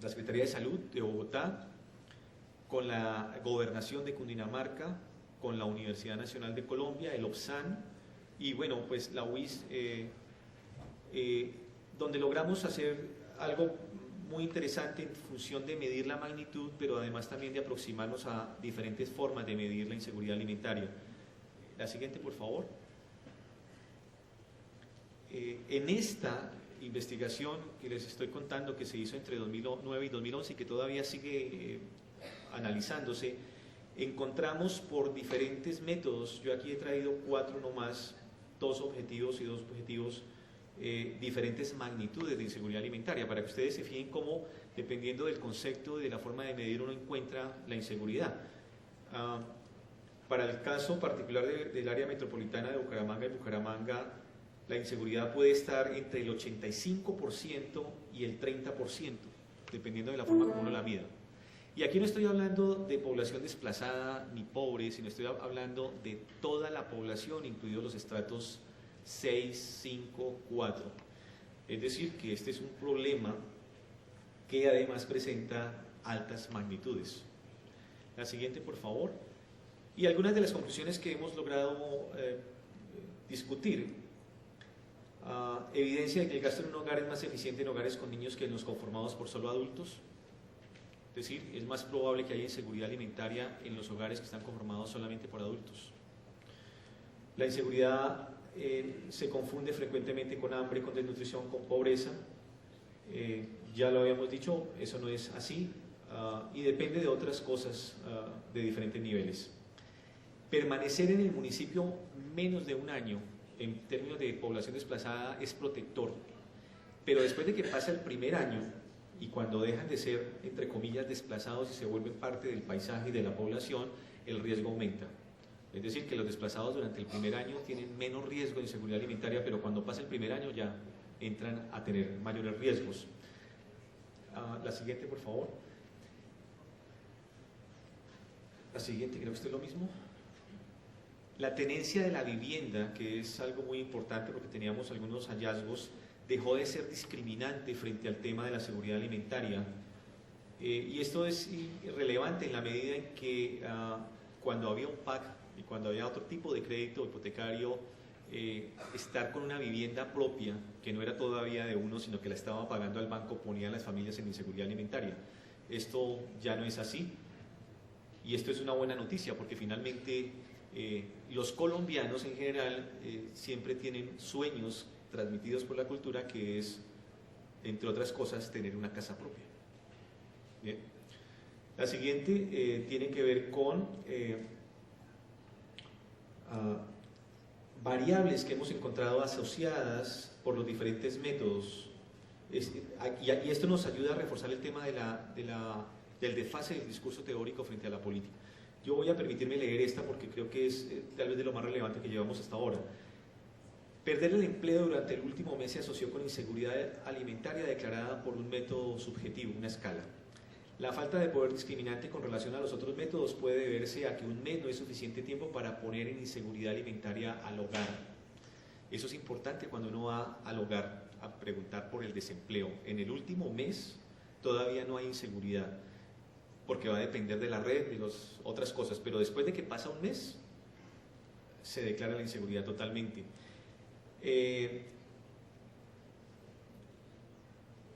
la Secretaría de Salud de Bogotá, con la Gobernación de Cundinamarca, con la Universidad Nacional de Colombia, el OPSAN, y bueno, pues la UIS, donde logramos hacer algo muy interesante en función de medir la magnitud, pero además también de aproximarnos a diferentes formas de medir la inseguridad alimentaria. La siguiente, por favor. En esta investigación que les estoy contando, que se hizo entre 2009 y 2011 y que todavía sigue analizándose, encontramos por diferentes métodos, yo aquí he traído 4 nomás, 2 objetivos y 2 objetivos, diferentes magnitudes de inseguridad alimentaria, para que ustedes se fijen cómo, dependiendo del concepto y de la forma de medir, uno encuentra la inseguridad. Para el caso particular del área metropolitana de Bucaramanga y Bucaramanga, la inseguridad puede estar entre el 85% y el 30%, dependiendo de la forma como uno la mida. Y aquí no estoy hablando de población desplazada ni pobre, sino estoy hablando de toda la población, incluidos los estratos 6, 5, 4. Es decir, que este es un problema que además presenta altas magnitudes. La siguiente, por favor. Y algunas de las conclusiones que hemos logrado discutir. Evidencia de que el gasto en un hogar es más eficiente en hogares con niños que en los conformados por solo adultos. Es decir, es más probable que haya inseguridad alimentaria en los hogares que están conformados solamente por adultos. La inseguridad se confunde frecuentemente con hambre, con desnutrición, con pobreza. Ya lo habíamos dicho, eso no es así, y depende de otras cosas de diferentes niveles. Permanecer en el municipio menos de un año en términos de población desplazada es protector, pero después de que pasa el primer año, y cuando dejan de ser, entre comillas, desplazados y se vuelven parte del paisaje y de la población, el riesgo aumenta. Es decir, que los desplazados durante el primer año tienen menos riesgo de inseguridad alimentaria, pero cuando pasa el primer año ya entran a tener mayores riesgos. La siguiente, por favor. La siguiente, creo que esto es lo mismo. La tenencia de la vivienda, que es algo muy importante porque teníamos algunos hallazgos, dejó de ser discriminante frente al tema de la seguridad alimentaria. Y esto es relevante en la medida en que cuando había un PAC y cuando había otro tipo de crédito hipotecario, estar con una vivienda propia, que no era todavía de uno, sino que la estaba pagando al banco, ponía a las familias en inseguridad alimentaria. Esto ya no es así. Y esto es una buena noticia porque finalmente los colombianos en general siempre tienen sueños transmitidos por la cultura, que es, entre otras cosas, tener una casa propia. Bien. La siguiente tiene que ver con variables que hemos encontrado asociadas por los diferentes métodos. Y esto nos ayuda a reforzar el tema del desfase del discurso teórico frente a la política. Yo voy a permitirme leer esta porque creo que es tal vez de lo más relevante que llevamos hasta ahora. Perder el empleo durante el último mes se asoció con inseguridad alimentaria declarada por un método subjetivo, una escala. La falta de poder discriminante con relación a los otros métodos puede deberse a que un mes no es suficiente tiempo para poner en inseguridad alimentaria al hogar. Eso es importante cuando uno va al hogar a preguntar por el desempleo. En el último mes todavía no hay inseguridad, porque va a depender de la red, de las otras cosas, pero después de que pasa un mes, se declara la inseguridad totalmente.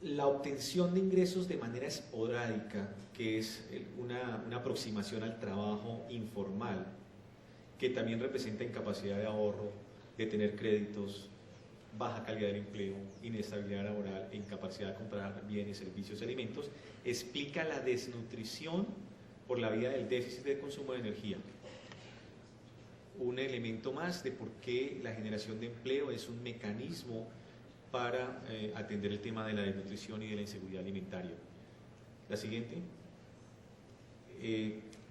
La obtención de ingresos de manera esporádica, que es una aproximación al trabajo informal, que también representa incapacidad de ahorro, de tener créditos, baja calidad del empleo, inestabilidad laboral e incapacidad de comprar bienes, servicios y alimentos, explica la desnutrición por la vía del déficit de consumo de energía. Un elemento más de por qué la generación de empleo es un mecanismo para atender el tema de la desnutrición y de la inseguridad alimentaria. La siguiente.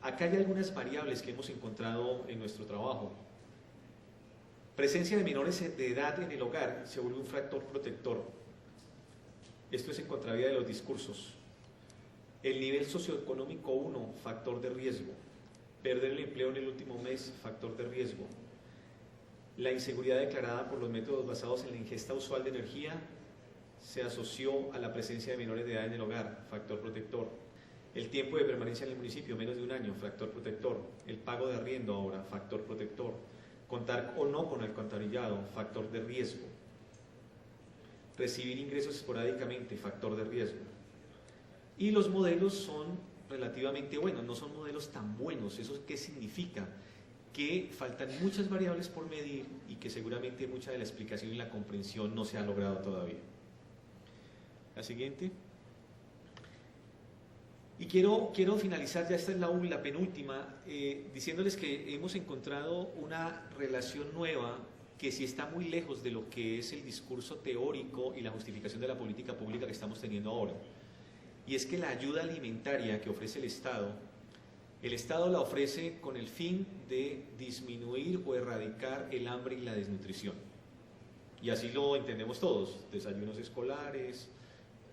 Acá hay algunas variables que hemos encontrado en nuestro trabajo. Presencia de menores de edad en el hogar se vuelve un factor protector. Esto es en contravía de los discursos. El nivel socioeconómico 1, factor de riesgo. Perder el empleo en el último mes, factor de riesgo. La inseguridad declarada por los métodos basados en la ingesta usual de energía se asoció a la presencia de menores de edad en el hogar, factor protector. El tiempo de permanencia en el municipio, menos de un año, factor protector. El pago de arriendo ahora, factor protector. Contar o no con el alcantarillado, factor de riesgo. Recibir ingresos esporádicamente, factor de riesgo. Y los modelos son relativamente buenos, no son modelos tan buenos. ¿Eso qué significa? Que faltan muchas variables por medir y que seguramente mucha de la explicación y la comprensión no se ha logrado todavía. La siguiente. Y quiero finalizar, ya esta es la penúltima, diciéndoles que hemos encontrado una relación nueva que sí está muy lejos de lo que es el discurso teórico y la justificación de la política pública que estamos teniendo ahora. Y es que la ayuda alimentaria que ofrece el Estado la ofrece con el fin de disminuir o erradicar el hambre y la desnutrición. Y así lo entendemos todos, desayunos escolares,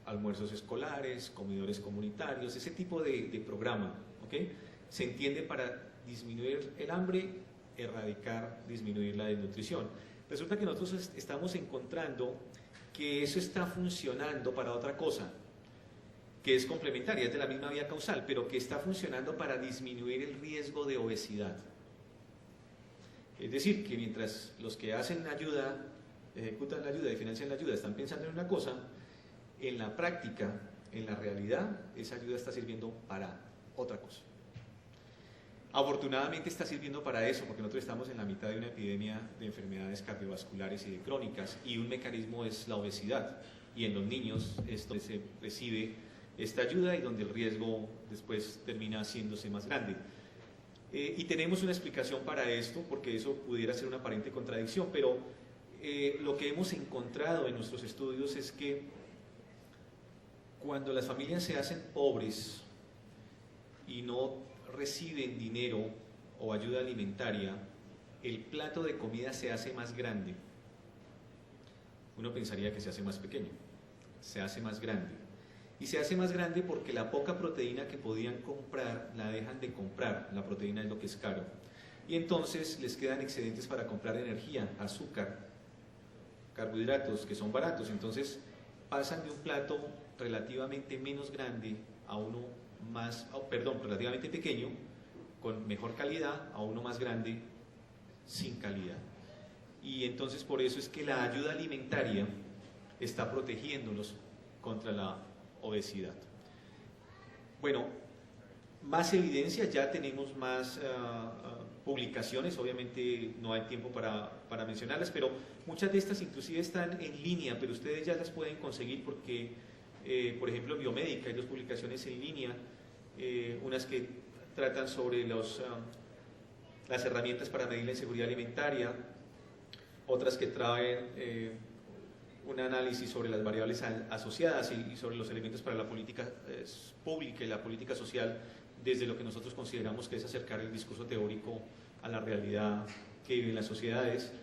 almuerzos escolares, comedores comunitarios, ese tipo de programa, ¿okay? Se entiende para disminuir el hambre, erradicar, disminuir la desnutrición. Resulta que nosotros estamos encontrando que eso está funcionando para otra cosa, que es complementaria, es de la misma vía causal, pero que está funcionando para disminuir el riesgo de obesidad. Es decir, que mientras los que hacen ayuda, ejecutan la ayuda y financian la ayuda están pensando en una cosa, en la práctica, en la realidad, esa ayuda está sirviendo para otra cosa. Afortunadamente está sirviendo para eso, porque nosotros estamos en la mitad de una epidemia de enfermedades cardiovasculares y de crónicas, y un mecanismo es la obesidad, y en los niños es donde se recibe esta ayuda y donde el riesgo después termina haciéndose más grande. Y tenemos una explicación para esto, porque eso pudiera ser una aparente contradicción, pero lo que hemos encontrado en nuestros estudios es que Cuando las familias se hacen pobres y no reciben dinero o ayuda alimentaria, el plato de comida se hace más grande. Uno pensaría que se hace más pequeño, se hace más grande. Y se hace más grande porque la poca proteína que podían comprar la dejan de comprar. La proteína es lo que es caro. Y entonces les quedan excedentes para comprar energía, azúcar, carbohidratos que son baratos. Entonces pasan de un plato relativamente menos grande a uno relativamente pequeño, con mejor calidad, a uno más grande, sin calidad. Y entonces por eso es que la ayuda alimentaria está protegiéndolos contra la obesidad. Bueno, más evidencia, ya tenemos más publicaciones, obviamente no hay tiempo para mencionarlas, pero muchas de estas inclusive están en línea, pero ustedes ya las pueden conseguir porque, por ejemplo, Biomédica, hay 2 publicaciones en línea, unas que tratan sobre las herramientas para medir la inseguridad alimentaria, otras que traen un análisis sobre las variables asociadas y sobre los elementos para la política pública y la política social, desde lo que nosotros consideramos que es acercar el discurso teórico a la realidad que viven las sociedades,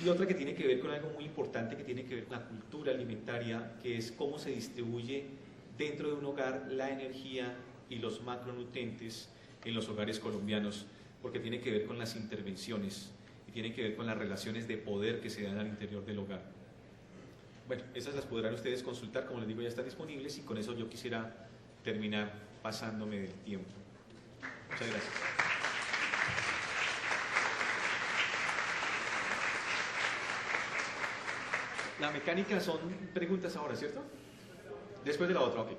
y otra que tiene que ver con algo muy importante, que tiene que ver con la cultura alimentaria, que es cómo se distribuye dentro de un hogar la energía y los macronutrientes en los hogares colombianos, porque tiene que ver con las intervenciones y tiene que ver con las relaciones de poder que se dan al interior del hogar. Bueno, esas las podrán ustedes consultar, como les digo, ya están disponibles, y con eso yo quisiera terminar pasándome del tiempo. Muchas gracias. La mecánica son preguntas ahora, ¿cierto? Después de la otra, ok.